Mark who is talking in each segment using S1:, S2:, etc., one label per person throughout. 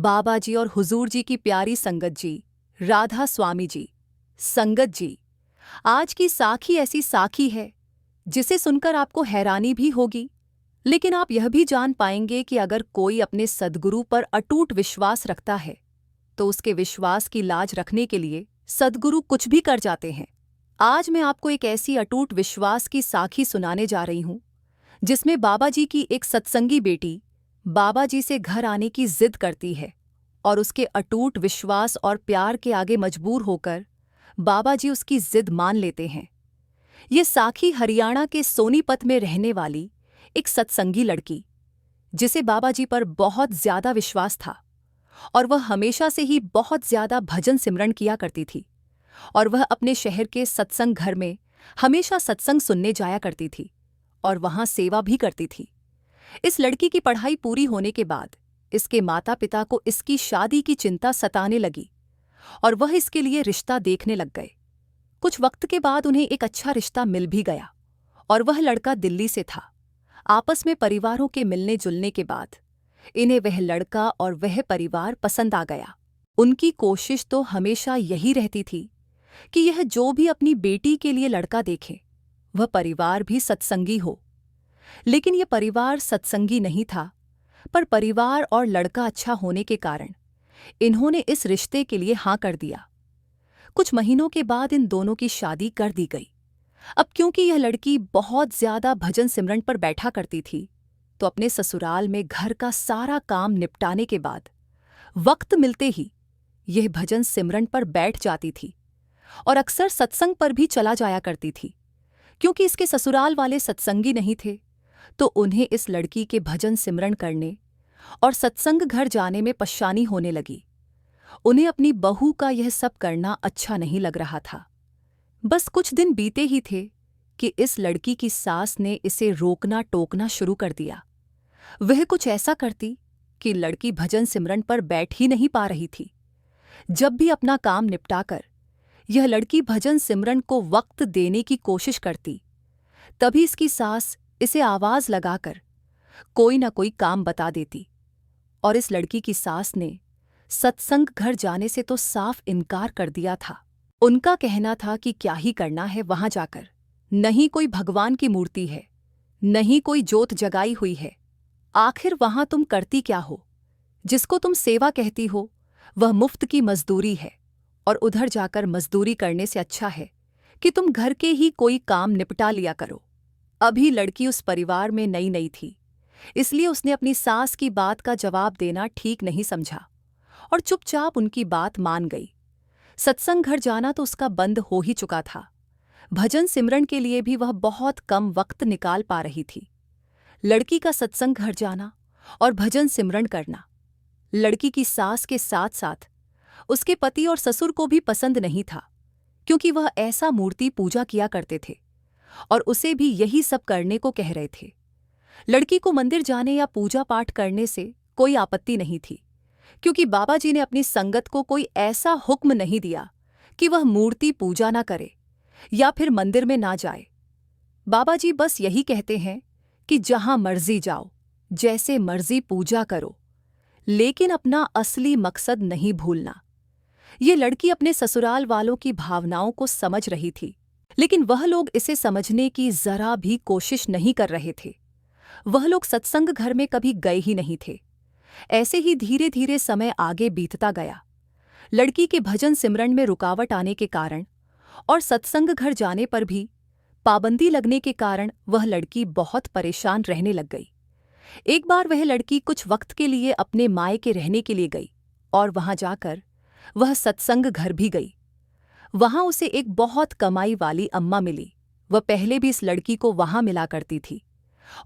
S1: बाबा जी और हुजूर जी की प्यारी संगत जी, राधा स्वामी जी, संगत जी, आज की साखी ऐसी साखी है जिसे सुनकर आपको हैरानी भी होगी, लेकिन आप यह भी जान पाएंगे कि अगर कोई अपने सद्गुरु पर अटूट विश्वास रखता है तो उसके विश्वास की लाज रखने के लिए सद्गुरु कुछ भी कर जाते हैं। आज मैं आपको एक ऐसी अटूट विश्वास की साखी सुनाने जा रही हूं जिसमें बाबा जी की एक सत्संगी बेटी बाबा जी से घर आने की जिद करती है और उसके अटूट विश्वास और प्यार के आगे मजबूर होकर बाबा जी उसकी जिद मान लेते हैं। ये साखी हरियाणा के सोनीपत में रहने वाली एक सत्संगी लड़की, जिसे बाबा जी पर बहुत ज्यादा विश्वास था और वह हमेशा से ही बहुत ज्यादा भजन सिमरन किया करती थी और वह अपने शहर के सत्संग घर में हमेशा सत्संग सुनने जाया करती थी और वहां सेवा भी करती थी। इस लड़की की पढ़ाई पूरी होने के बाद इसके माता पिता को इसकी शादी की चिंता सताने लगी और वह इसके लिए रिश्ता देखने लग गए। कुछ वक्त के बाद उन्हें एक अच्छा रिश्ता मिल भी गया और वह लड़का दिल्ली से था। आपस में परिवारों के मिलने जुलने के बाद इन्हें वह लड़का और वह परिवार पसंद आ गया। उनकी कोशिश तो हमेशा यही रहती थी कि यह जो भी अपनी बेटी के लिए लड़का देखे वह परिवार भी सत्संगी हो। लेकिन यह परिवार सत्संगी नहीं था, पर परिवार और लड़का अच्छा होने के कारण इन्होंने इस रिश्ते के लिए हाँ कर दिया। कुछ महीनों के बाद इन दोनों की शादी कर दी गई। अब क्योंकि यह लड़की बहुत ज्यादा भजन सिमरन पर बैठा करती थी, तो अपने ससुराल में घर का सारा काम निपटाने के बाद वक्त मिलते ही यह भजन सिमरन पर बैठ जाती थी और अक्सर सत्संग पर भी चला जाया करती थी। क्योंकि इसके ससुराल वाले सत्संगी नहीं थे, तो उन्हें इस लड़की के भजन सिमरन करने और सत्संग घर जाने में परेशानी होने लगी। उन्हें अपनी बहू का यह सब करना अच्छा नहीं लग रहा था। बस कुछ दिन बीते ही थे कि इस लड़की की सास ने इसे रोकना टोकना शुरू कर दिया। वह कुछ ऐसा करती कि लड़की भजन सिमरन पर बैठ ही नहीं पा रही थी। जब भी अपना काम निपटाकर यह लड़की भजन सिमरन को वक्त देने की कोशिश करती, तभी इसकी सास इसे आवाज लगाकर कोई न कोई काम बता देती और इस लड़की की सास ने सत्संग घर जाने से तो साफ इनकार कर दिया था। उनका कहना था कि क्या ही करना है वहां जाकर, नहीं कोई भगवान की मूर्ति है, नहीं कोई जोत जगाई हुई है, आखिर वहां तुम करती क्या हो? जिसको तुम सेवा कहती हो वह मुफ्त की मजदूरी है और उधर जाकर मजदूरी करने से अच्छा है कि तुम घर के ही कोई काम निपटा लिया करो। अभी लड़की उस परिवार में नई नई थी, इसलिए उसने अपनी सास की बात का जवाब देना ठीक नहीं समझा और चुपचाप उनकी बात मान गई। सत्संग घर जाना तो उसका बंद हो ही चुका था। भजन सिमरन के लिए भी वह बहुत कम वक्त निकाल पा रही थी। लड़की का सत्संग घर जाना और भजन सिमरन करना लड़की की सास के साथ साथ उसके पति और ससुर को भी पसंद नहीं था, क्योंकि वह ऐसा मूर्ति पूजा किया करते थे और उसे भी यही सब करने को कह रहे थे। लड़की को मंदिर जाने या पूजा पाठ करने से कोई आपत्ति नहीं थी, क्योंकि बाबा जी ने अपनी संगत को कोई ऐसा हुक्म नहीं दिया कि वह मूर्ति पूजा ना करे या फिर मंदिर में ना जाए। बाबा जी बस यही कहते हैं कि जहां मर्जी जाओ, जैसे मर्जी पूजा करो, लेकिन अपना असली मकसद नहीं भूलना। ये लड़की अपने ससुराल वालों की भावनाओं को समझ रही थी, लेकिन वह लोग इसे समझने की जरा भी कोशिश नहीं कर रहे थे। वह लोग सत्संग घर में कभी गए ही नहीं थे। ऐसे ही धीरे धीरे समय आगे बीतता गया। लड़की के भजन सिमरन में रुकावट आने के कारण और सत्संग घर जाने पर भी पाबंदी लगने के कारण वह लड़की बहुत परेशान रहने लग गई। एक बार वह लड़की कुछ वक्त के लिए अपने मायके रहने के लिए गई और वहां जाकर वह सत्संग घर भी गई। वहां उसे एक बहुत कमाई वाली अम्मा मिली। वह पहले भी इस लड़की को वहां मिला करती थी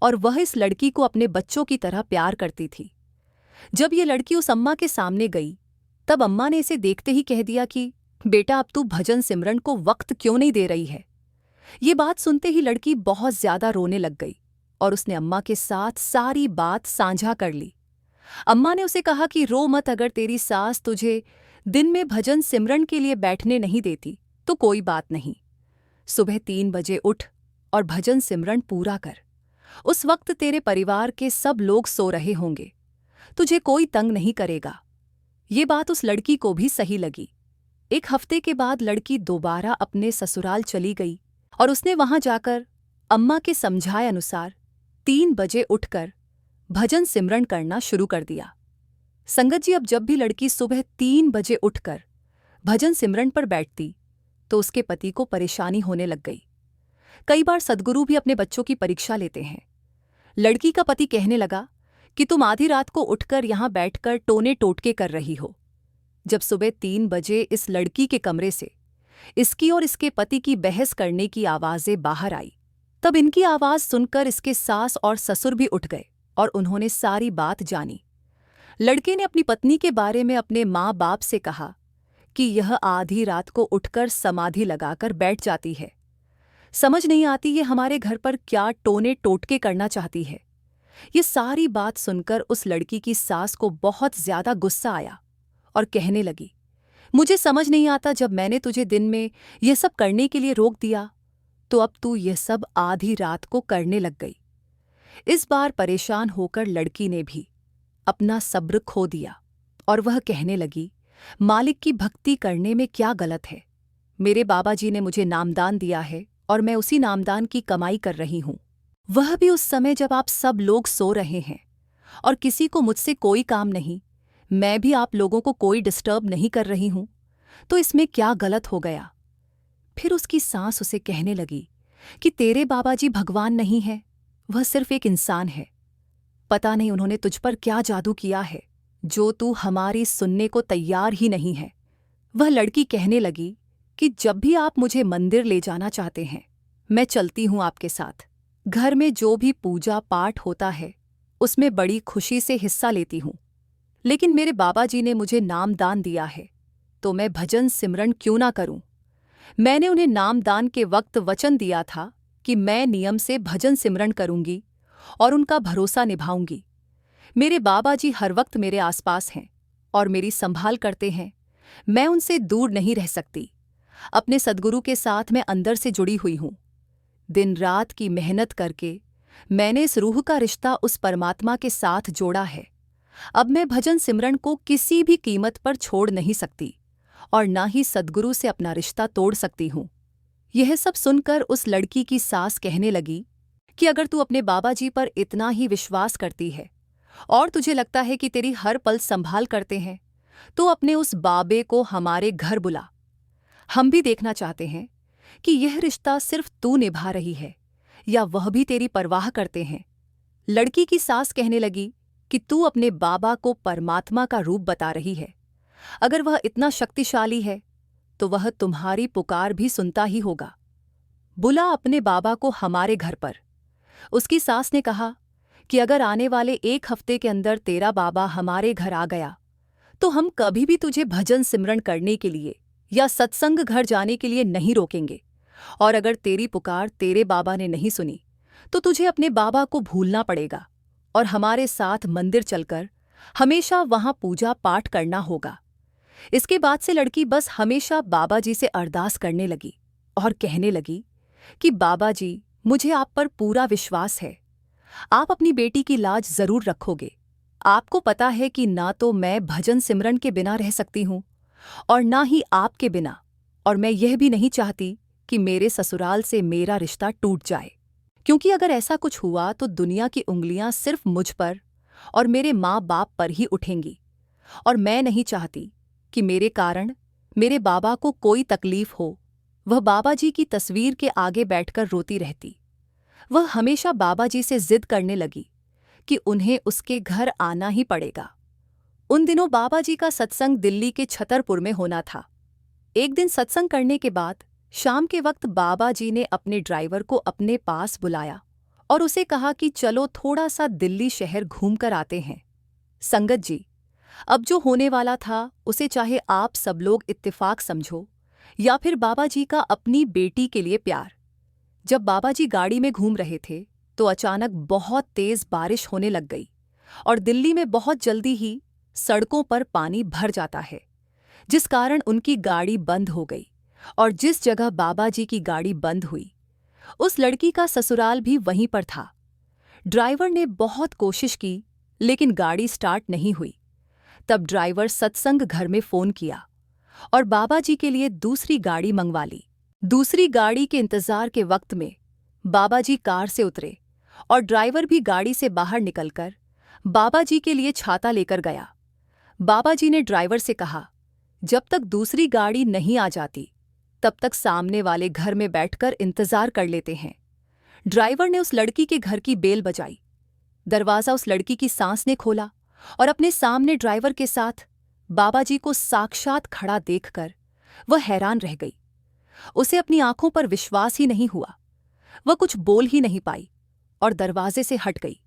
S1: और वह इस लड़की को अपने बच्चों की तरह प्यार करती थी। जब यह लड़की उस अम्मा के सामने गई, तब अम्मा ने इसे देखते ही कह दिया कि बेटा, अब तू भजन सिमरन को वक्त क्यों नहीं दे रही है? ये बात सुनते ही लड़की बहुत ज्यादा रोने लग गई और उसने अम्मा के साथ सारी बात साझा कर ली। अम्मा ने उसे कहा कि रो मत, अगर तेरी सास तुझे दिन में भजन सिमरन के लिए बैठने नहीं देती तो कोई बात नहीं। सुबह 3 बजे उठ और भजन सिमरन पूरा कर। उस वक्त तेरे परिवार के सब लोग सो रहे होंगे, तुझे कोई तंग नहीं करेगा। ये बात उस लड़की को भी सही लगी। एक हफ्ते के बाद लड़की दोबारा अपने ससुराल चली गई और उसने वहां जाकर अम्मा के समझाए अनुसार 3 बजे उठकर भजन सिमरन करना शुरू कर दिया। संगत जी, अब जब भी लड़की सुबह 3 बजे उठकर भजन सिमरन पर बैठती तो उसके पति को परेशानी होने लग गई। कई बार सद्गुरु भी अपने बच्चों की परीक्षा लेते हैं। लड़की का पति कहने लगा कि तुम आधी रात को उठकर यहां बैठकर टोने टोटके कर रही हो। जब सुबह 3 बजे इस लड़की के कमरे से इसकी और इसके पति की बहस करने की आवाजें बाहर आई, तब इनकी आवाज सुनकर इसके सास और ससुर भी उठ गए और उन्होंने सारी बात जानी। लड़के ने अपनी पत्नी के बारे में अपने माँ बाप से कहा कि यह आधी रात को उठकर समाधि लगाकर बैठ जाती है। समझ नहीं आती ये हमारे घर पर क्या टोने टोटके करना चाहती है। ये सारी बात सुनकर उस लड़की की सास को बहुत ज्यादा गुस्सा आया और कहने लगी, मुझे समझ नहीं आता, जब मैंने तुझे दिन में यह सब करने के लिए रोक दिया तो अब तू यह सब आधी रात को करने लग गई। इस बार परेशान होकर लड़की ने भी अपना सब्र खो दिया और वह कहने लगी, मालिक की भक्ति करने में क्या गलत है। मेरे बाबा जी ने मुझे नामदान दिया है और मैं उसी नामदान की कमाई कर रही हूं, वह भी उस समय जब आप सब लोग सो रहे हैं और किसी को मुझसे कोई काम नहीं। मैं भी आप लोगों को कोई डिस्टर्ब नहीं कर रही हूं, तो इसमें क्या गलत हो गया। फिर उसकी सास उसे कहने लगी कि तेरे बाबा जी भगवान नहीं है, वह सिर्फ एक इंसान है। पता नहीं उन्होंने तुझ पर क्या जादू किया है जो तू हमारी सुनने को तैयार ही नहीं है। वह लड़की कहने लगी कि जब भी आप मुझे मंदिर ले जाना चाहते हैं मैं चलती हूं आपके साथ। घर में जो भी पूजा पाठ होता है उसमें बड़ी खुशी से हिस्सा लेती हूं, लेकिन मेरे बाबा जी ने मुझे नामदान दिया है तो मैं भजन सिमरन क्यों ना करूं। मैंने उन्हें नामदान के वक्त वचन दिया था कि मैं नियम से भजन सिमरन करूंगी और उनका भरोसा निभाऊंगी। मेरे बाबा जी हर वक्त मेरे आसपास हैं और मेरी संभाल करते हैं। मैं उनसे दूर नहीं रह सकती। अपने सद्गुरु के साथ मैं अंदर से जुड़ी हुई हूं। दिन रात की मेहनत करके मैंने इस रूह का रिश्ता उस परमात्मा के साथ जोड़ा है। अब मैं भजन सिमरन को किसी भी कीमत पर छोड़ नहीं सकती और ना ही सद्गुरु से अपना रिश्ता तोड़ सकती हूं। यह सब सुनकर उस लड़की की सास कहने लगी कि अगर तू अपने बाबा जी पर इतना ही विश्वास करती है और तुझे लगता है कि तेरी हर पल संभाल करते हैं, तो अपने उस बाबे को हमारे घर बुला। हम भी देखना चाहते हैं कि यह रिश्ता सिर्फ तू निभा रही है या वह भी तेरी परवाह करते हैं। लड़की की सास कहने लगी कि तू अपने बाबा को परमात्मा का रूप बता रही है। अगर वह इतना शक्तिशाली है तो वह तुम्हारी पुकार भी सुनता ही होगा। बुला अपने बाबा को हमारे घर पर। उसकी सास ने कहा कि अगर आने वाले 1 हफ्ते के अंदर तेरा बाबा हमारे घर आ गया तो हम कभी भी तुझे भजन सिमरन करने के लिए या सत्संग घर जाने के लिए नहीं रोकेंगे, और अगर तेरी पुकार तेरे बाबा ने नहीं सुनी तो तुझे अपने बाबा को भूलना पड़ेगा और हमारे साथ मंदिर चलकर हमेशा वहां पूजा पाठ करना होगा। इसके बाद से लड़की बस हमेशा बाबा जी से अरदास करने लगी और कहने लगी कि बाबा जी, मुझे आप पर पूरा विश्वास है, आप अपनी बेटी की लाज जरूर रखोगे। आपको पता है कि ना तो मैं भजन सिमरन के बिना रह सकती हूं और ना ही आपके बिना, और मैं यह भी नहीं चाहती कि मेरे ससुराल से मेरा रिश्ता टूट जाए, क्योंकि अगर ऐसा कुछ हुआ तो दुनिया की उंगलियां सिर्फ मुझ पर और मेरे माँ बाप पर ही उठेंगी, और मैं नहीं चाहती कि मेरे कारण मेरे बाबा को कोई तकलीफ हो। वह बाबा जी की तस्वीर के आगे बैठकर रोती रहती। वह हमेशा बाबा जी से जिद करने लगी कि उन्हें उसके घर आना ही पड़ेगा। उन दिनों बाबा जी का सत्संग दिल्ली के छतरपुर में होना था। एक दिन सत्संग करने के बाद शाम के वक्त बाबा जी ने अपने ड्राइवर को अपने पास बुलाया और उसे कहा कि चलो थोड़ा सा दिल्ली शहर घूम कर आते हैं। संगत जी, अब जो होने वाला था उसे चाहे आप सब लोग इत्तेफाक समझो या फिर बाबा जी का अपनी बेटी के लिए प्यार। जब बाबा जी गाड़ी में घूम रहे थे तो अचानक बहुत तेज बारिश होने लग गई और दिल्ली में बहुत जल्दी ही सड़कों पर पानी भर जाता है, जिस कारण उनकी गाड़ी बंद हो गई। और जिस जगह बाबा जी की गाड़ी बंद हुई उस लड़की का ससुराल भी वहीं पर था। ड्राइवर ने बहुत कोशिश की लेकिन गाड़ी स्टार्ट नहीं हुई। तब ड्राइवर सत्संग घर में फोन किया और बाबा जी के लिए दूसरी गाड़ी मंगवा ली। दूसरी गाड़ी के इंतजार के वक्त में बाबा जी कार से उतरे और ड्राइवर भी गाड़ी से बाहर निकलकर बाबा जी के लिए छाता लेकर गया। बाबा जी ने ड्राइवर से कहा, जब तक दूसरी गाड़ी नहीं आ जाती तब तक सामने वाले घर में बैठकर इंतजार कर लेते हैं। ड्राइवर ने उस लड़की के घर की बेल बजाई। दरवाजा उस लड़की की सांस ने खोला और अपने सामने ड्राइवर के साथ बाबा जी को साक्षात खड़ा देखकर वह हैरान रह गई। उसे अपनी आंखों पर विश्वास ही नहीं हुआ। वह कुछ बोल ही नहीं पाई और दरवाजे से हट गई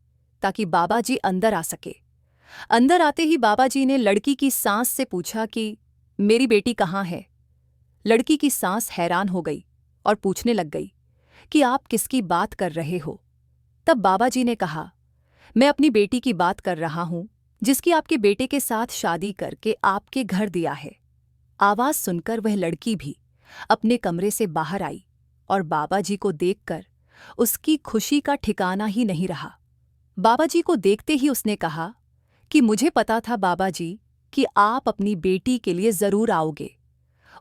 S1: ताकि बाबा जी अंदर आ सके। अंदर आते ही बाबा जी ने लड़की की सांस से पूछा कि मेरी बेटी कहाँ है। लड़की की सांस हैरान हो गई और पूछने लग गई कि आप किसकी बात कर रहे हो। तब बाबा जी ने कहा, मैं अपनी बेटी की बात कर रहा हूं जिसकी आपके बेटे के साथ शादी करके आपके घर दिया है। आवाज सुनकर वह लड़की भी अपने कमरे से बाहर आई और बाबा जी को देखकर उसकी खुशी का ठिकाना ही नहीं रहा। बाबा जी को देखते ही उसने कहा कि मुझे पता था बाबा जी कि आप अपनी बेटी के लिए जरूर आओगे।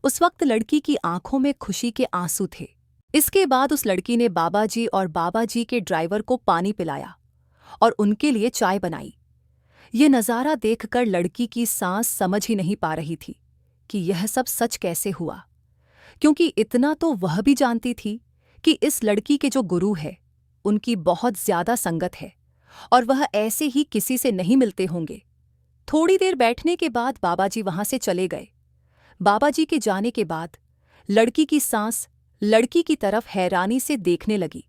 S1: उस वक्त लड़की की आंखों में खुशी के आंसू थे। इसके बाद उस लड़की ने बाबा जी और बाबा जी के ड्राइवर को पानी पिलाया और उनके लिए चाय बनाई। ये नज़ारा देखकर लड़की की सांस समझ ही नहीं पा रही थी कि यह सब सच कैसे हुआ, क्योंकि इतना तो वह भी जानती थी कि इस लड़की के जो गुरु है उनकी बहुत ज्यादा संगत है और वह ऐसे ही किसी से नहीं मिलते होंगे। थोड़ी देर बैठने के बाद बाबा जी वहां से चले गए। बाबा जी के जाने के बाद लड़की की सांस लड़की की तरफ हैरानी से देखने लगी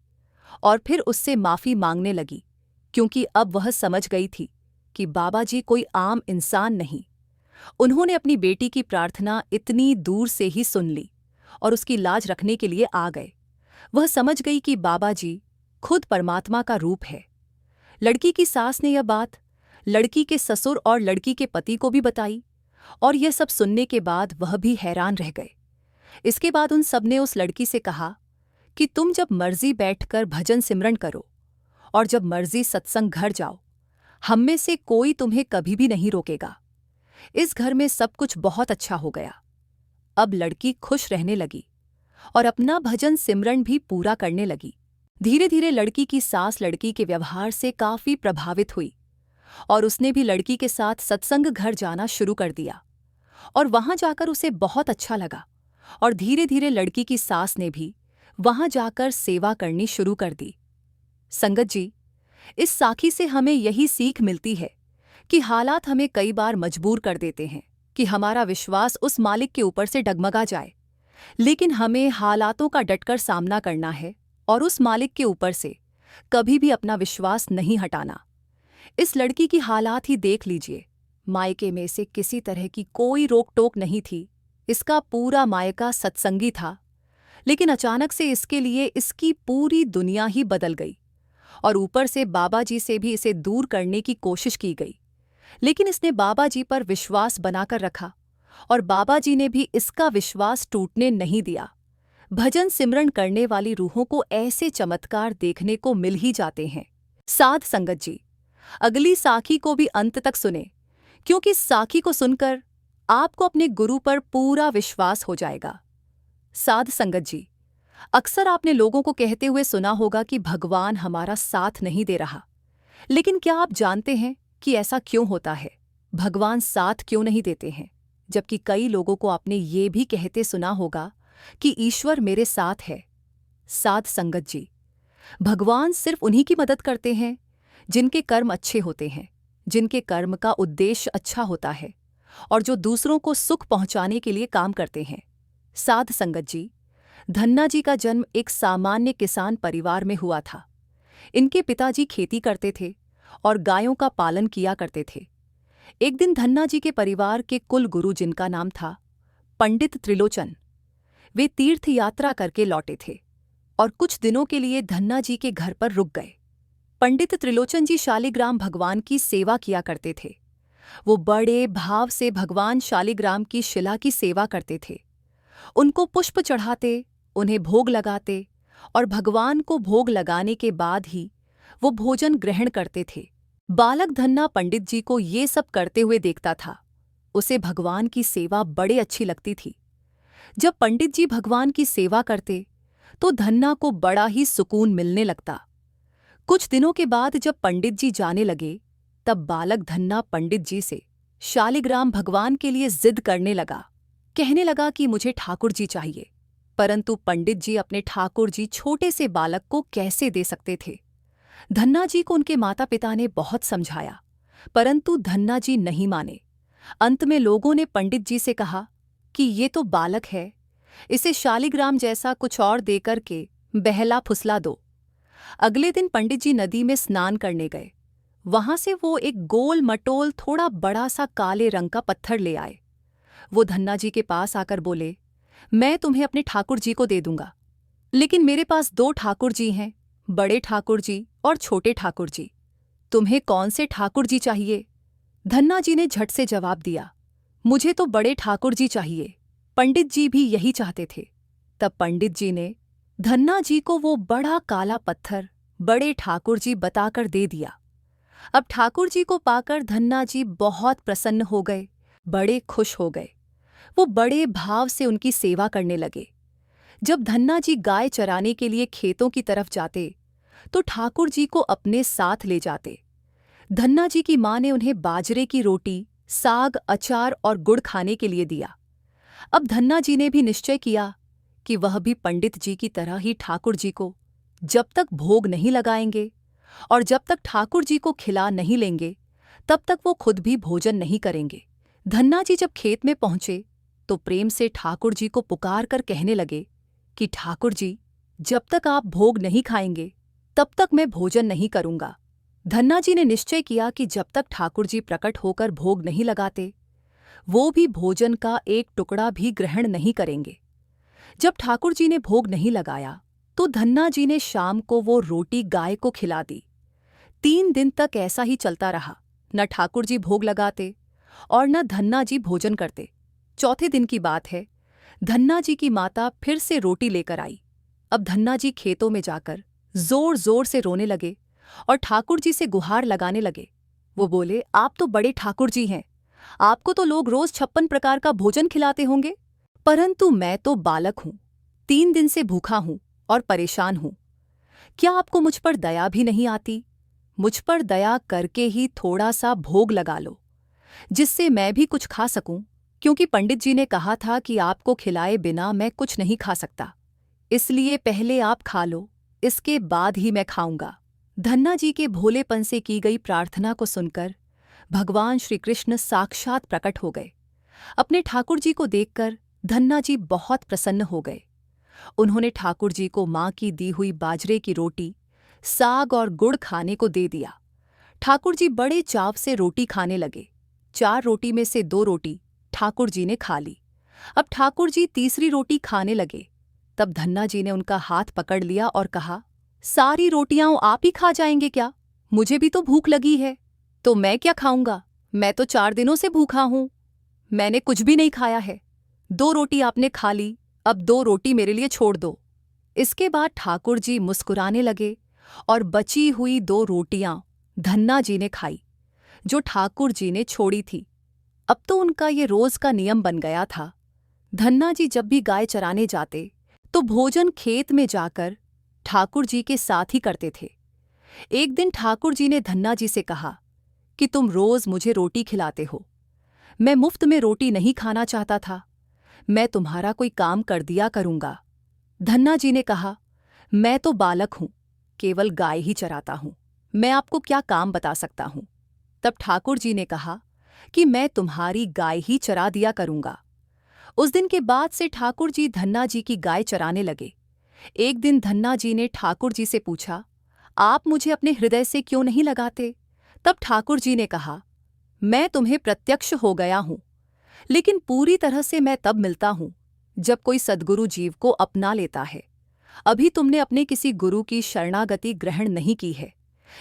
S1: और फिर उससे माफी मांगने लगी, क्योंकि अब वह समझ गई थी कि बाबा जी कोई आम इंसान नहीं। उन्होंने अपनी बेटी की प्रार्थना इतनी दूर से ही सुन ली और उसकी लाज रखने के लिए आ गए। वह समझ गई कि बाबा जी खुद परमात्मा का रूप है। लड़की की सास ने यह बात लड़की के ससुर और लड़की के पति को भी बताई और यह सब सुनने के बाद वह भी हैरान रह गए। इसके बाद उन सब ने उस लड़की से कहा कि तुम जब मर्जी बैठकर भजन सिमरन करो और जब मर्जी सत्संग घर जाओ, हम में से कोई तुम्हें कभी भी नहीं रोकेगा। इस घर में सब कुछ बहुत अच्छा हो गया। अब लड़की खुश रहने लगी और अपना भजन सिमरन भी पूरा करने लगी। धीरे धीरे लड़की की सास लड़की के व्यवहार से काफी प्रभावित हुई और उसने भी लड़की के साथ सत्संग घर जाना शुरू कर दिया और वहां जाकर उसे बहुत अच्छा लगा और धीरे धीरे लड़की की सास ने भी वहां जाकर सेवा करनी शुरू कर दी। संगत जी, इस साखी से हमें यही सीख मिलती है कि हालात हमें कई बार मजबूर कर देते हैं कि हमारा विश्वास उस मालिक के ऊपर से डगमगा जाए, लेकिन हमें हालातों का डटकर सामना करना है और उस मालिक के ऊपर से कभी भी अपना विश्वास नहीं हटाना। इस लड़की की हालात ही देख लीजिए। मायके में से किसी तरह की कोई रोक टोक नहीं थी। इसका पूरा मायका सत्संगी था, लेकिन अचानक से इसके लिए इसकी पूरी दुनिया ही बदल गई और ऊपर से बाबा जी से भी इसे दूर करने की कोशिश की गई, लेकिन इसने बाबा जी पर विश्वास बनाकर रखा और बाबा जी ने भी इसका विश्वास टूटने नहीं दिया। भजन सिमरन करने वाली रूहों को ऐसे चमत्कार देखने को मिल ही जाते हैं। साध संगत जी, अगली साखी को भी अंत तक सुने, क्योंकि साखी को सुनकर आपको अपने गुरु पर पूरा विश्वास हो जाएगा। साध संगत जी, अक्सर आपने लोगों को कहते हुए सुना होगा कि भगवान हमारा साथ नहीं दे रहा, लेकिन क्या आप जानते हैं कि ऐसा क्यों होता है? भगवान साथ क्यों नहीं देते हैं? जबकि कई लोगों को आपने ये भी कहते सुना होगा कि ईश्वर मेरे साथ है। साध संगत जी, भगवान सिर्फ उन्हीं की मदद करते हैं जिनके कर्म अच्छे होते हैं, जिनके कर्म का उद्देश्य अच्छा होता है और जो दूसरों को सुख पहुंचाने के लिए काम करते हैं। साध संगत जी, धन्ना जी का जन्म एक सामान्य किसान परिवार में हुआ था। इनके पिताजी खेती करते थे और गायों का पालन किया करते थे। एक दिन धन्ना जी के परिवार के कुल गुरु, जिनका नाम था पंडित त्रिलोचन, वे तीर्थ यात्रा करके लौटे थे और कुछ दिनों के लिए धन्ना जी के घर पर रुक गए। पंडित त्रिलोचन जी शालिग्राम भगवान की सेवा किया करते थे। वो बड़े भाव से भगवान शालिग्राम की शिला की सेवा करते थे। उनको पुष्प चढ़ाते, उन्हें भोग लगाते और भगवान को भोग लगाने के बाद ही वो भोजन ग्रहण करते थे। बालक धन्ना पंडित जी को ये सब करते हुए देखता था। उसे भगवान की सेवा बड़े अच्छी लगती थी। जब पंडित जी भगवान की सेवा करते तो धन्ना को बड़ा ही सुकून मिलने लगता। कुछ दिनों के बाद जब पंडित जी जाने लगे, तब बालक धन्ना पंडित जी से शालिग्राम भगवान के लिए जिद करने लगा। कहने लगा कि मुझे ठाकुर जी चाहिए। परंतु पंडित जी अपने ठाकुर जी छोटे से बालक को कैसे दे सकते थे। धन्ना जी को उनके माता पिता ने बहुत समझाया, परंतु धन्ना जी नहीं माने। अंत में लोगों ने पंडित जी से कहा कि ये तो बालक है, इसे शालिग्राम जैसा कुछ और देकर के बहला फुसला दो। अगले दिन पंडित जी नदी में स्नान करने गए। वहां से वो एक गोल मटोल थोड़ा बड़ा सा काले रंग का पत्थर ले आए। वो धन्ना जी के पास आकर बोले, मैं तुम्हें अपने ठाकुर जी को दे दूंगा, लेकिन मेरे पास 2 ठाकुर जी हैं, बड़े ठाकुर जी और छोटे ठाकुर जी। तुम्हें कौन से ठाकुर जी चाहिए? धन्ना जी ने झट से जवाब दिया, मुझे तो बड़े ठाकुर जी चाहिए। पंडित जी भी यही चाहते थे। तब पंडित जी ने धन्ना जी को वो बड़ा काला पत्थर बड़े ठाकुर जी बताकर दे दिया। अब ठाकुर जी को पाकर धन्ना जी बहुत प्रसन्न हो गए, बड़े खुश हो गए। वो बड़े भाव से उनकी सेवा करने लगे। जब धन्ना जी गाय चराने के लिए खेतों की तरफ जाते तो ठाकुर जी को अपने साथ ले जाते। धन्ना जी की माँ ने उन्हें बाजरे की रोटी, साग, अचार और गुड़ खाने के लिए दिया। अब धन्ना जी ने भी निश्चय किया कि वह भी पंडित जी की तरह ही ठाकुर जी को जब तक भोग नहीं लगाएंगे और जब तक ठाकुर जी को खिला नहीं लेंगे, तब तक वो खुद भी भोजन नहीं करेंगे। धन्ना जी जब खेत में पहुंचे तो प्रेम से ठाकुर जी को पुकार कर कहने लगे कि ठाकुर जी, जब तक आप भोग नहीं खाएंगे तब तक मैं भोजन नहीं करूंगा। धन्ना जी ने निश्चय किया कि जब तक ठाकुर जी प्रकट होकर भोग नहीं लगाते, वो भी भोजन का एक टुकड़ा भी ग्रहण नहीं करेंगे। जब ठाकुर जी ने भोग नहीं लगाया तो धन्ना जी ने शाम को वो रोटी गाय को खिला दी। 3 दिन तक ऐसा ही चलता रहा। न ठाकुर जी भोग लगाते और न धन्ना जी भोजन करते। चौथे दिन की बात है, धन्ना जी की माता फिर से रोटी लेकर आई। अब धन्ना जी खेतों में जाकर जोर जोर से रोने लगे और ठाकुर जी से गुहार लगाने लगे। वो बोले, आप तो बड़े ठाकुर जी हैं, आपको तो लोग रोज 56 प्रकार का भोजन खिलाते होंगे, परंतु मैं तो बालक हूं, 3 दिन से भूखा हूं और परेशान हूं। क्या आपको मुझ पर दया भी नहीं आती? मुझ पर दया करके ही थोड़ा सा भोग लगा लो, जिससे मैं भी कुछ खा सकूं, क्योंकि पंडित जी ने कहा था कि आपको खिलाए बिना मैं कुछ नहीं खा सकता। इसलिए पहले आप खा लो, इसके बाद ही मैं खाऊंगा। धन्ना जी के भोलेपन से की गई प्रार्थना को सुनकर भगवान श्री कृष्ण साक्षात प्रकट हो गए। अपने ठाकुर जी को देखकर धन्ना जी बहुत प्रसन्न हो गए। उन्होंने ठाकुर जी को माँ की दी हुई बाजरे की रोटी, साग और गुड़ खाने को दे दिया। ठाकुर जी बड़े चाव से रोटी खाने लगे। 4 रोटी में से 2 रोटी ठाकुर जी ने खा ली। अब ठाकुर जी तीसरी रोटी खाने लगे। तब धन्ना जी ने उनका हाथ पकड़ लिया और कहा, सारी रोटियां आप ही खा जाएंगे क्या? मुझे भी तो भूख लगी है। तो मैं क्या खाऊंगा? मैं तो 4 दिनों से भूखा हूं। मैंने कुछ भी नहीं खाया है। 2 रोटी आपने खा ली, अब 2 रोटी मेरे लिए छोड़ दो। इसके बाद ठाकुर जी मुस्कुराने लगे और बची हुई 2 रोटियां धन्ना जी ने खाई, जो ठाकुर जी ने छोड़ी थी। अब तो उनका ये रोज का नियम बन गया था। धन्ना जी जब भी गाय चराने जाते तो भोजन खेत में जाकर ठाकुर जी के साथ ही करते थे। एक दिन ठाकुर जी ने धन्ना जी से कहा कि तुम रोज मुझे रोटी खिलाते हो, मैं मुफ्त में रोटी नहीं खाना चाहता था, मैं तुम्हारा कोई काम कर दिया करूंगा। धन्ना जी ने कहा, मैं तो बालक हूं, केवल गाय ही चराता हूं, मैं आपको क्या काम बता सकता हूं। तब ठाकुर जी ने कहा कि मैं तुम्हारी गाय ही चरा दिया करूंगा। उस दिन के बाद से ठाकुर जी धन्ना जी की गाय चराने लगे। एक दिन धन्ना जी ने ठाकुर जी से पूछा, आप मुझे अपने हृदय से क्यों नहीं लगाते? तब ठाकुर जी ने कहा, मैं तुम्हें प्रत्यक्ष हो गया हूं, लेकिन पूरी तरह से मैं तब मिलता हूं जब कोई सद्गुरु जीव को अपना लेता है। अभी तुमने अपने किसी गुरु की शरणागति ग्रहण नहीं की है,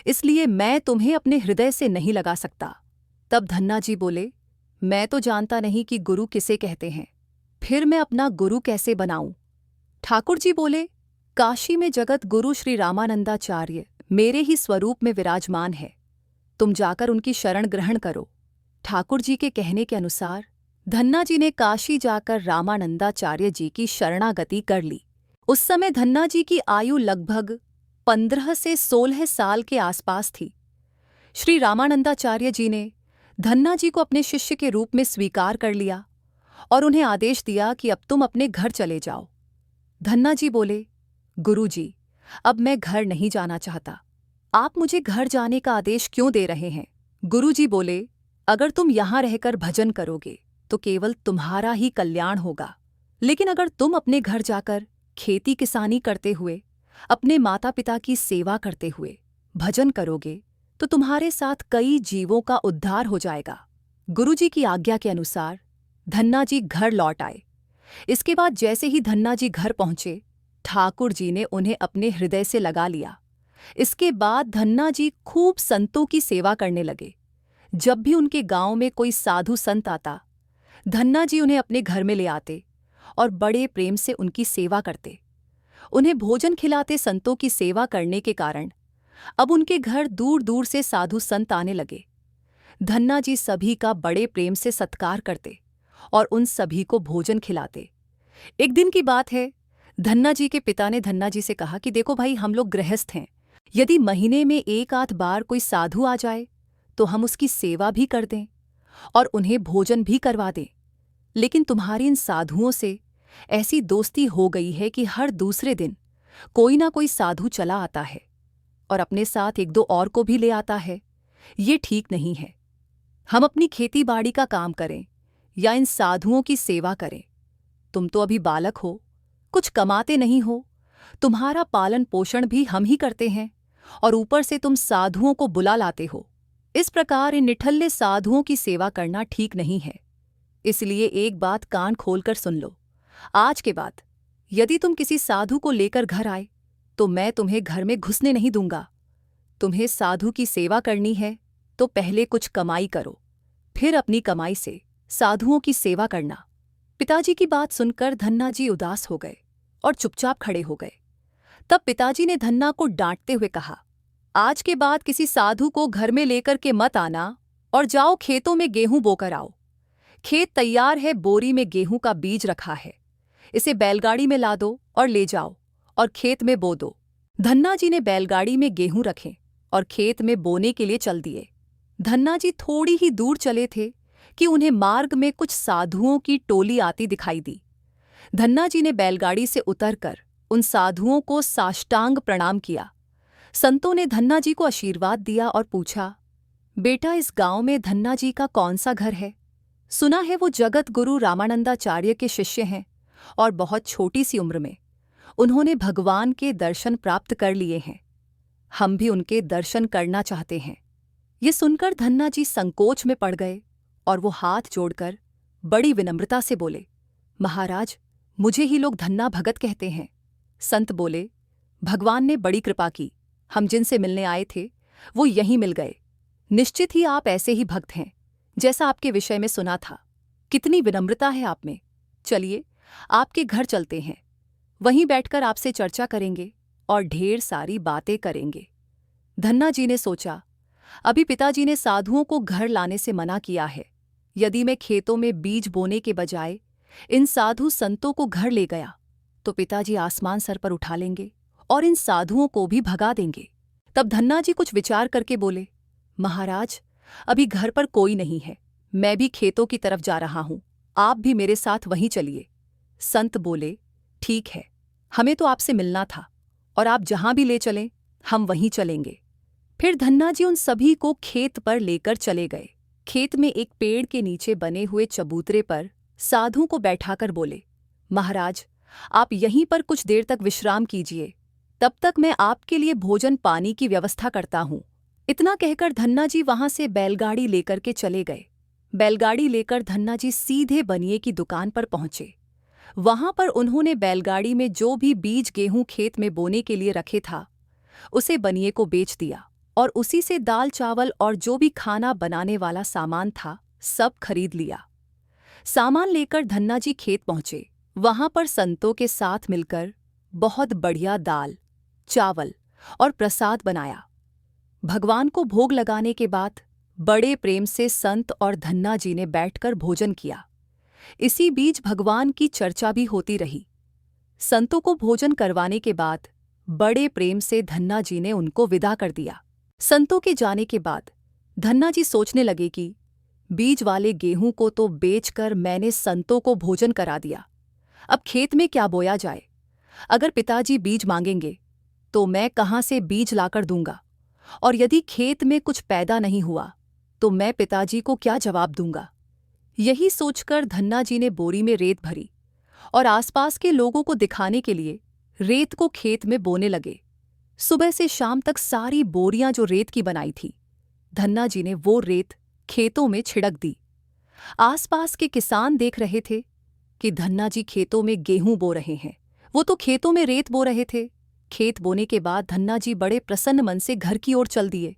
S1: इसलिए मैं तुम्हें अपने हृदय से नहीं लगा सकता। तब धन्ना जी बोले, मैं तो जानता नहीं कि गुरु किसे कहते हैं, फिर मैं अपना गुरु कैसे बनाऊं? ठाकुर जी बोले, काशी में जगत गुरु श्री रामानंदाचार्य मेरे ही स्वरूप में विराजमान है। तुम जाकर उनकी शरण ग्रहण करो। ठाकुर जी के कहने के अनुसार धन्ना जी ने काशी जाकर रामानंदाचार्य जी की शरणागति कर ली। उस समय धन्ना जी की आयु लगभग 15 से 16 साल के आसपास थी। श्री रामानंदाचार्य जी ने धन्ना जी को अपने शिष्य के रूप में स्वीकार कर लिया और उन्हें आदेश दिया कि अब तुम अपने घर चले जाओ। धन्ना जी बोले, गुरुजी, अब मैं घर नहीं जाना चाहता। आप मुझे घर जाने का आदेश क्यों दे रहे हैं? गुरुजी बोले, अगर तुम यहाँ रहकर भजन करोगे तो केवल तुम्हारा ही कल्याण होगा, लेकिन अगर तुम अपने घर जाकर खेती किसानी करते हुए, अपने माता पिता की सेवा करते हुए भजन करोगे तो तुम्हारे साथ कई जीवों का उद्धार हो जाएगा। गुरुजी की आज्ञा के अनुसार धन्ना जी घर लौट आए। इसके बाद जैसे ही धन्ना जी घर पहुंचे, ठाकुर जी ने उन्हें अपने हृदय से लगा लिया। इसके बाद धन्ना जी खूब संतों की सेवा करने लगे। जब भी उनके गांव में कोई साधु संत आता, धन्ना जी उन्हें अपने घर में ले आते और बड़े प्रेम से उनकी सेवा करते। उन्हें भोजन खिलाते संतों की सेवा करने के कारण अब उनके घर दूर दूर से साधु संत आने लगे। धन्ना जी सभी का बड़े प्रेम से सत्कार करते और उन सभी को भोजन खिलाते। एक दिन की बात है, धन्ना जी के पिता ने धन्ना जी से कहा कि देखो भाई, हम लोग गृहस्थ हैं, यदि महीने में एक आध बार कोई साधु आ जाए तो हम उसकी सेवा भी कर दें और उन्हें भोजन भी करवा दें। लेकिन तुम्हारी इन साधुओं से ऐसी दोस्ती हो गई है कि हर दूसरे दिन कोई ना कोई साधु चला आता है और अपने साथ एक दो और को भी ले आता है। ये ठीक नहीं है। हम अपनी खेती बाड़ी का काम करें या इन साधुओं की सेवा करें। तुम तो अभी बालक हो, कुछ कमाते नहीं हो, तुम्हारा पालन पोषण भी हम ही करते हैं और ऊपर से तुम साधुओं को बुला लाते हो। इस प्रकार इन निठल्ले साधुओं की सेवा करना ठीक नहीं है। इसलिए एक बात कान खोलकर सुन लो, आज के बाद यदि तुम किसी साधु को लेकर घर आए तो मैं तुम्हें घर में घुसने नहीं दूंगा। तुम्हें साधु की सेवा करनी है तो पहले कुछ कमाई करो, फिर अपनी कमाई से साधुओं की सेवा करना। पिताजी की बात सुनकर धन्ना जी उदास हो गए और चुपचाप खड़े हो गए। तब पिताजी ने धन्ना को डांटते हुए कहा, आज के बाद किसी साधु को घर में लेकर के मत आना और जाओ खेतों में गेहूं बोकर आओ। खेत तैयार है, बोरी में गेहूं का बीज रखा है, इसे बैलगाड़ी में ला दो और ले जाओ और खेत में बो दो। धन्ना जी ने बैलगाड़ी में गेहूं रखे और खेत में बोने के लिए चल दिए। धन्ना जी थोड़ी ही दूर चले थे कि उन्हें मार्ग में कुछ साधुओं की टोली आती दिखाई दी। धन्ना जी ने बैलगाड़ी से उतरकर उन साधुओं को साष्टांग प्रणाम किया। संतों ने धन्ना जी को आशीर्वाद दिया और पूछा, बेटा, इस गांव में धन्ना जी का कौन सा घर है? सुना है वो जगत गुरु रामानंदाचार्य के शिष्य हैं और बहुत छोटी सी उम्र में उन्होंने भगवान के दर्शन प्राप्त कर लिए हैं। हम भी उनके दर्शन करना चाहते हैं। ये सुनकर धन्ना जी संकोच में पड़ गए और वो हाथ जोड़कर बड़ी विनम्रता से बोले, महाराज, मुझे ही लोग धन्ना भगत कहते हैं। संत बोले, भगवान ने बड़ी कृपा की, हम जिनसे मिलने आए थे वो यहीं मिल गए। निश्चित ही आप ऐसे ही भक्त हैं जैसा आपके विषय में सुना था। कितनी विनम्रता है आप में। चलिए, आपके घर चलते हैं, वहीं बैठकर आपसे चर्चा करेंगे और ढेर सारी बातें करेंगे। धन्ना जी ने सोचा, अभी पिताजी ने साधुओं को घर लाने से मना किया है। यदि मैं खेतों में बीज बोने के बजाय इन साधु संतों को घर ले गया तो पिताजी आसमान सर पर उठा लेंगे और इन साधुओं को भी भगा देंगे। तब धन्ना जी कुछ विचार करके बोले, महाराज, अभी घर पर कोई नहीं है, मैं भी खेतों की तरफ जा रहा हूं, आप भी मेरे साथ वहीं चलिए। संत बोले, ठीक है, हमें तो आपसे मिलना था और आप जहां भी ले चलें हम वहीं चलेंगे। फिर धन्ना जी उन सभी को खेत पर लेकर चले गए। खेत में एक पेड़ के नीचे बने हुए चबूतरे पर साधु को बैठाकर बोले, महाराज, आप यहीं पर कुछ देर तक विश्राम कीजिए, तब तक मैं आपके लिए भोजन पानी की व्यवस्था करता हूं। इतना कहकर धन्ना जी वहां से बैलगाड़ी लेकर के चले गए। बैलगाड़ी लेकर धन्ना जी सीधे बनिए की दुकान पर पहुंचे। वहां पर उन्होंने बैलगाड़ी में जो भी बीज गेहूं खेत में बोने के लिए रखे था उसे बनिए को बेच दिया और उसी से दाल चावल और जो भी खाना बनाने वाला सामान था सब खरीद लिया। सामान लेकर धन्ना जी खेत पहुंचे। वहां पर संतों के साथ मिलकर बहुत बढ़िया दाल, चावल और प्रसाद बनाया। भगवान को भोग लगाने के बाद बड़े प्रेम से संत और धन्ना जी ने बैठकर भोजन किया। इसी बीच भगवान की चर्चा भी होती रही। संतों को भोजन करवाने के बाद बड़े प्रेम से धन्ना जी ने उनको विदा कर दिया। संतों के जाने के बाद धन्ना जी सोचने लगे कि बीज वाले गेहूं को तो बेचकर मैंने संतों को भोजन करा दिया, अब खेत में क्या बोया जाए। अगर पिताजी बीज मांगेंगे तो मैं कहाँ से बीज लाकर दूंगा, और यदि खेत में कुछ पैदा नहीं हुआ तो मैं पिताजी को क्या जवाब दूंगा। यही सोचकर धन्ना जी ने बोरी में रेत भरी और आसपास के लोगों को दिखाने के लिए रेत को खेत में बोने लगे। सुबह से शाम तक सारी बोरियां जो रेत की बनाई थी, धन्ना जी ने वो रेत खेतों में छिड़क दी। आसपास के किसान देख रहे थे कि धन्ना जी खेतों में गेहूं बो रहे हैं, वो तो खेतों में रेत बो रहे थे। खेत बोने के बाद धन्ना जी बड़े प्रसन्न मन से घर की ओर चल दिए।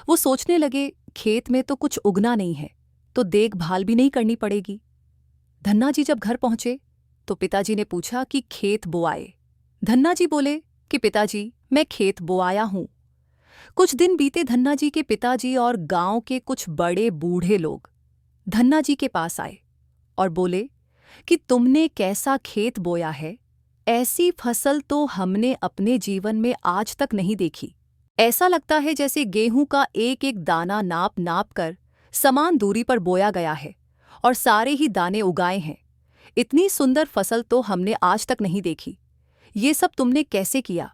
S1: वो सोचने लगे, खेत में तो कुछ उगना नहीं है तो देखभाल भी नहीं करनी पड़ेगी। धन्ना जी जब घर पहुंचे तो पिताजी ने पूछा कि खेत बोआए। धन्ना जी बोले कि पिताजी, मैं खेत बोआया हूं। कुछ दिन बीते, धन्ना जी के पिताजी और गांव के कुछ बड़े बूढ़े लोग धन्ना जी के पास आए और बोले कि तुमने कैसा खेत बोया है, ऐसी फसल तो हमने अपने जीवन में आज तक नहीं देखी। ऐसा लगता है जैसे गेहूं का एक एक दाना नाप नाप कर समान दूरी पर बोया गया है और सारे ही दाने उगाए हैं। इतनी सुंदर फसल तो हमने आज तक नहीं देखी। ये सब तुमने कैसे किया?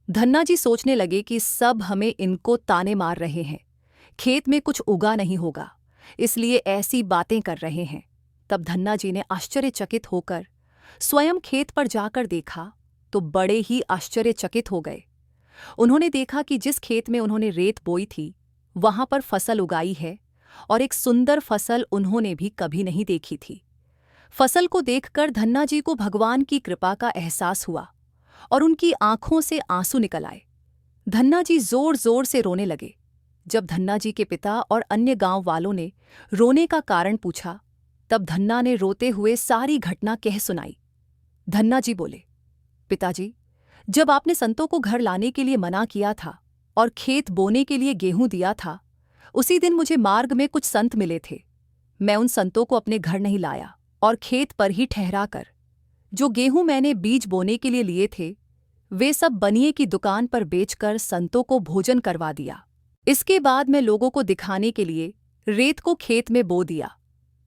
S1: धन्ना जी सोचने लगे कि सब हमें इनको ताने मार रहे हैं, खेत में कुछ उगा नहीं होगा, इसलिए ऐसी बातें कर रहे हैं। तब धन्ना जी ने आश्चर्यचकित होकर स्वयं खेत पर जाकर देखा तो बड़े ही आश्चर्यचकित हो गए। उन्होंने देखा कि जिस खेत में उन्होंने रेत बोई थी वहां पर फसल उगाई है, और एक सुंदर फसल उन्होंने भी कभी नहीं देखी थी। फसल को देखकर धन्ना जी को भगवान की कृपा का एहसास हुआ और उनकी आंखों से आंसू निकल आए। धन्ना जी जोर जोर से रोने लगे। जब धन्ना जी के पिता और अन्य गांव वालों ने रोने का कारण पूछा, तब धन्ना ने रोते हुए सारी घटना कह सुनाई। धन्ना जी बोले, पिताजी, जब आपने संतों को घर लाने के लिए मना किया था और खेत बोने के लिए गेहूं दिया था, उसी दिन मुझे मार्ग में कुछ संत मिले थे। मैं उन संतों को अपने घर नहीं लाया और खेत पर ही ठहरा कर जो गेहूं मैंने बीज बोने के लिए लिए थे वे सब बनिए की दुकान पर बेचकर संतों को भोजन करवा दिया। इसके बाद मैं लोगों को दिखाने के लिए रेत को खेत में बो दिया।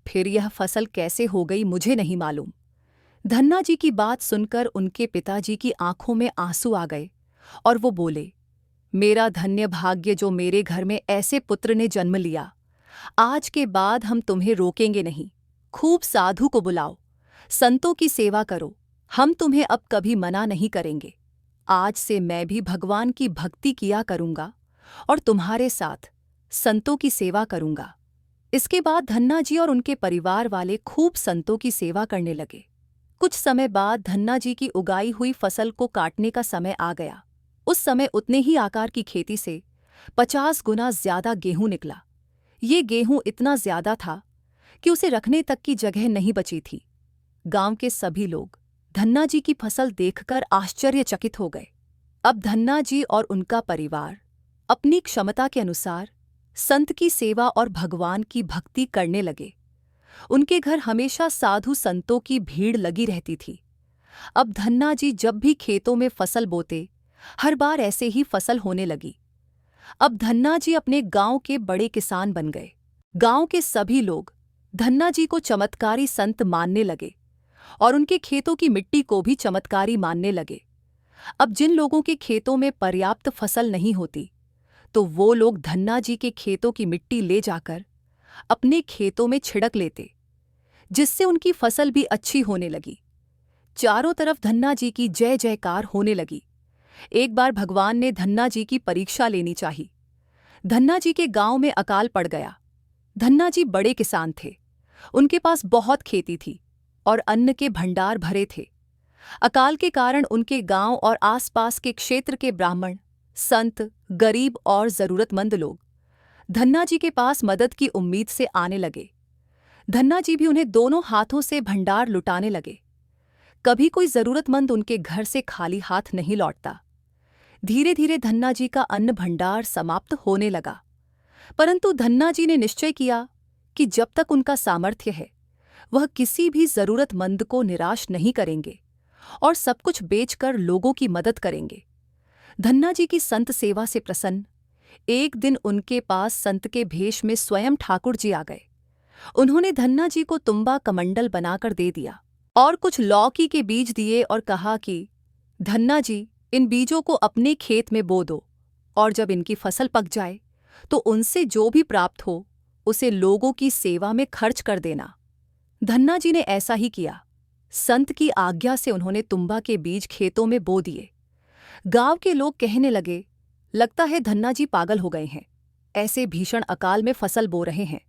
S1: फिर यह फसल कैसे हो गई मुझे नहीं मालूम। धन्ना जी की बात सुनकर उनके पिताजी की आंखों में आंसू आ गए और वो बोले, मेरा धन्य भाग्य जो मेरे घर में ऐसे पुत्र ने जन्म लिया। आज के बाद हम तुम्हें रोकेंगे नहीं। खूब साधु को बुलाओ, संतों की सेवा करो, हम तुम्हें अब कभी मना नहीं करेंगे। आज से मैं भी भगवान की भक्ति किया करूंगा और तुम्हारे साथ संतों की सेवा करूंगा। इसके बाद धन्ना जी और उनके परिवार वाले खूब संतों की सेवा करने लगे। कुछ समय बाद धन्ना जी की उगाई हुई फसल को काटने का समय आ गया। उस समय उतने ही आकार की खेती से 50 गुना ज्यादा गेहूं निकला। ये गेहूं इतना ज्यादा था कि उसे रखने तक की जगह नहीं बची थी। गांव के सभी लोग धन्ना जी की फसल देखकर आश्चर्यचकित हो गए। अब धन्ना जी और उनका परिवार अपनी क्षमता के अनुसार संत की सेवा और भगवान की भक्ति करने लगे। उनके घर हमेशा साधु संतों की भीड़ लगी रहती थी। अब धन्ना जी जब भी खेतों में फसल बोते, हर बार ऐसे ही फसल होने लगी। अब धन्ना जी अपने गांव के बड़े किसान बन गए। गांव के सभी लोग धन्ना जी को चमत्कारी संत मानने लगे और उनके खेतों की मिट्टी को भी चमत्कारी मानने लगे। अब जिन लोगों के खेतों में पर्याप्त फसल नहीं होती, तो वो लोग धन्ना जी के खेतों की मिट्टी ले जाकर अपने खेतों में छिड़क लेते, जिससे उनकी फसल भी अच्छी होने लगी। चारों तरफ धन्ना जी की जय जयकार होने लगी। एक बार भगवान ने धन्ना जी की परीक्षा लेनी चाहिए। धन्ना जी के गांव में अकाल पड़ गया। धन्ना जी बड़े किसान थे, उनके पास बहुत खेती थी और अन्न के भंडार भरे थे। अकाल के कारण उनके गांव और आसपास के क्षेत्र के ब्राह्मण, संत, गरीब और जरूरतमंद लोग धन्ना जी के पास मदद की उम्मीद से आने लगे। धन्ना जी भी उन्हें दोनों हाथों से भंडार लुटाने लगे। कभी कोई जरूरतमंद उनके घर से खाली हाथ नहीं लौटता। धीरे धीरे धन्ना जी का अन्न भंडार समाप्त होने लगा। परंतु धन्ना जी ने निश्चय किया कि जब तक उनका सामर्थ्य है वह किसी भी जरूरतमंद को निराश नहीं करेंगे और सब कुछ बेचकर लोगों की मदद करेंगे। धन्ना जी की संत सेवा से प्रसन्न एक दिन उनके पास संत के भेष में स्वयं ठाकुर जी आ गए। उन्होंने धन्ना जी को तुम्बा कमंडल बनाकर दे दिया और कुछ लौकी के बीज दिए और कहा कि धन्ना जी, इन बीजों को अपने खेत में बो दो और जब इनकी फसल पक जाए तो उनसे जो भी प्राप्त हो उसे लोगों की सेवा में खर्च कर देना। धन्ना जी ने ऐसा ही किया। संत की आज्ञा से उन्होंने तुम्बा के बीज खेतों में बो दिए। गांव के लोग कहने लगे, लगता है धन्ना जी पागल हो गए हैं, ऐसे भीषण अकाल में फसल बो रहे हैं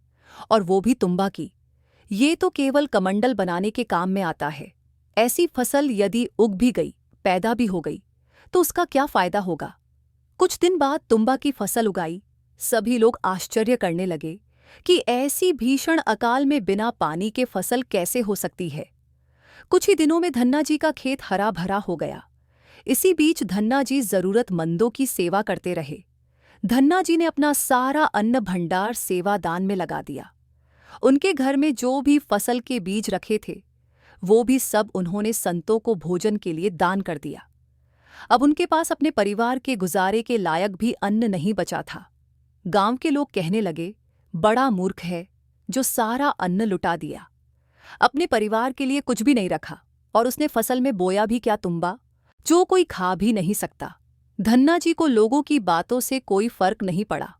S1: और वो भी तुम्बा की। ये तो केवल कमंडल बनाने के काम में आता है। ऐसी फसल यदि उग भी गई, पैदा भी हो गई, तो उसका क्या फायदा होगा। कुछ दिन बाद तुम्बा की फसल उगाई। सभी लोग आश्चर्य करने लगे कि ऐसी भीषण अकाल में बिना पानी के फसल कैसे हो सकती है। कुछ ही दिनों में धन्ना जी का खेत हरा भरा हो गया। इसी बीच धन्ना जी जरूरतमंदों की सेवा करते रहे। धन्ना जी ने अपना सारा अन्न भंडार सेवा दान में लगा दिया। उनके घर में जो भी फसल के बीज रखे थे वो भी सब उन्होंने संतों को भोजन के लिए दान कर दिया। अब उनके पास अपने परिवार के गुजारे के लायक भी अन्न नहीं बचा था। गांव के लोग कहने लगे, बड़ा मूर्ख है जो सारा अन्न लुटा दिया, अपने परिवार के लिए कुछ भी नहीं रखा और उसने फसल में बोया भी क्या तुम्बा, जो कोई खा भी नहीं सकता। धन्ना जी को लोगों की बातों से कोई फर्क नहीं पड़ा।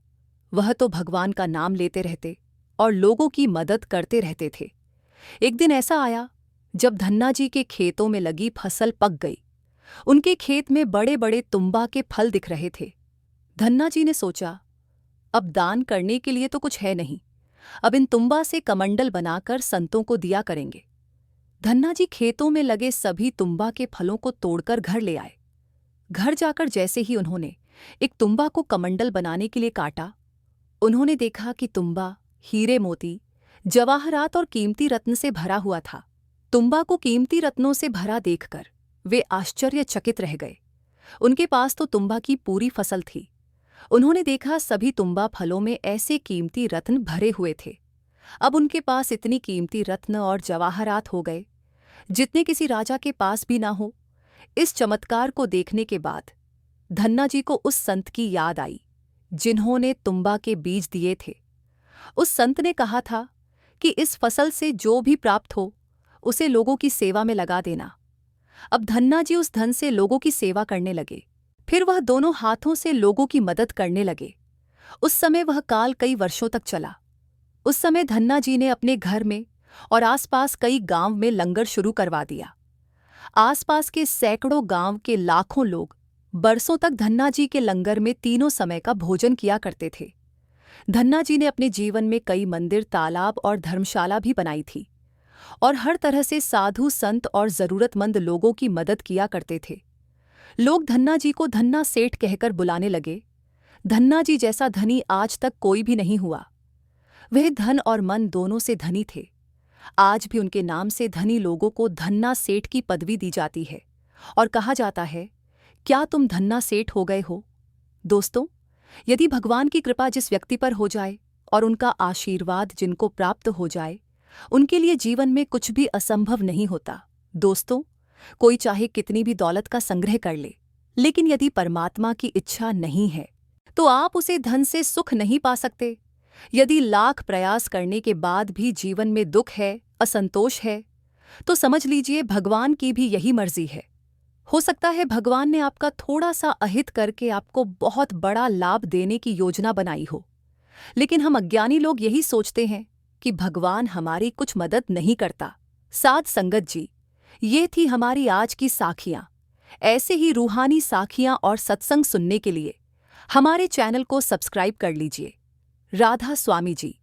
S1: वह तो भगवान का नाम लेते रहते और लोगों की मदद करते रहते थे। एक दिन ऐसा आया जब धन्ना जी के खेतों में लगी फसल पक गई। उनके खेत में बड़े बड़े तुम्बा के फल दिख रहे थे। धन्ना जी ने सोचा, अब दान करने के लिए तो कुछ है नहीं, अब इन तुम्बा से कमंडल बनाकर संतों को दिया करेंगे। धन्ना जी खेतों में लगे सभी तुम्बा के फलों को तोड़कर घर ले आए। घर जाकर जैसे ही उन्होंने एक तुम्बा को कमंडल बनाने के लिए काटा, उन्होंने देखा कि तुम्बा हीरे मोती, जवाहरात और कीमती रत्न से भरा हुआ था। तुम्बा को कीमती रत्नों से भरा देखकर वे आश्चर्यचकित रह गए। उनके पास तो तुम्बा की पूरी फसल थी। उन्होंने देखा सभी तुम्बा फलों में ऐसे कीमती रत्न भरे हुए थे। अब उनके पास इतनी कीमती रत्न और जवाहरात हो गए जितने किसी राजा के पास भी ना हो। इस चमत्कार को देखने के बाद धन्ना जी को उस संत की याद आई जिन्होंने तुम्बा के बीज दिए थे। उस संत ने कहा था कि इस फसल से जो भी प्राप्त हो उसे लोगों की सेवा में लगा देना। अब धन्ना जी उस धन से लोगों की सेवा करने लगे। फिर वह दोनों हाथों से लोगों की मदद करने लगे। उस समय वह काल कई वर्षों तक चला। उस समय धन्ना जी ने अपने घर में और आसपास कई गांव में लंगर शुरू करवा दिया। आसपास के सैकड़ों गांव के लाखों लोग बरसों तक धन्ना जी के लंगर में तीनों समय का भोजन किया करते थे। धन्ना जी ने अपने जीवन में कई मंदिर, तालाब और धर्मशाला भी बनाई थी और हर तरह से साधु संत और जरूरतमंद लोगों की मदद किया करते थे। लोग धन्ना जी को धन्ना सेठ कहकर बुलाने लगे। धन्ना जी जैसा धनी आज तक कोई भी नहीं हुआ। वह धन और मन दोनों से धनी थे। आज भी उनके नाम से धनी लोगों को धन्ना सेठ की पदवी दी जाती है और कहा जाता है, क्या तुम धन्ना सेठ हो गए हो? दोस्तों, यदि भगवान की कृपा जिस व्यक्ति पर हो जाए और उनका आशीर्वाद जिनको प्राप्त हो जाए, उनके लिए जीवन में कुछ भी असंभव नहीं होता। दोस्तों, कोई चाहे कितनी भी दौलत का संग्रह कर ले, लेकिन यदि परमात्मा की इच्छा नहीं है तो आप उसे धन से सुख नहीं पा सकते। यदि लाख प्रयास करने के बाद भी जीवन में दुख है, असंतोष है, तो समझ लीजिए भगवान की भी यही मर्जी है। हो सकता है भगवान ने आपका थोड़ा सा अहित करके आपको बहुत बड़ा लाभ देने की योजना बनाई हो, लेकिन हम अज्ञानी लोग यही सोचते हैं कि भगवान हमारी कुछ मदद नहीं करता। साध संगत जी, ये थी हमारी आज की साखियां। ऐसे ही रूहानी साखियां और सत्संग सुनने के लिए हमारे चैनल को सब्सक्राइब कर लीजिए। राधा स्वामी जी।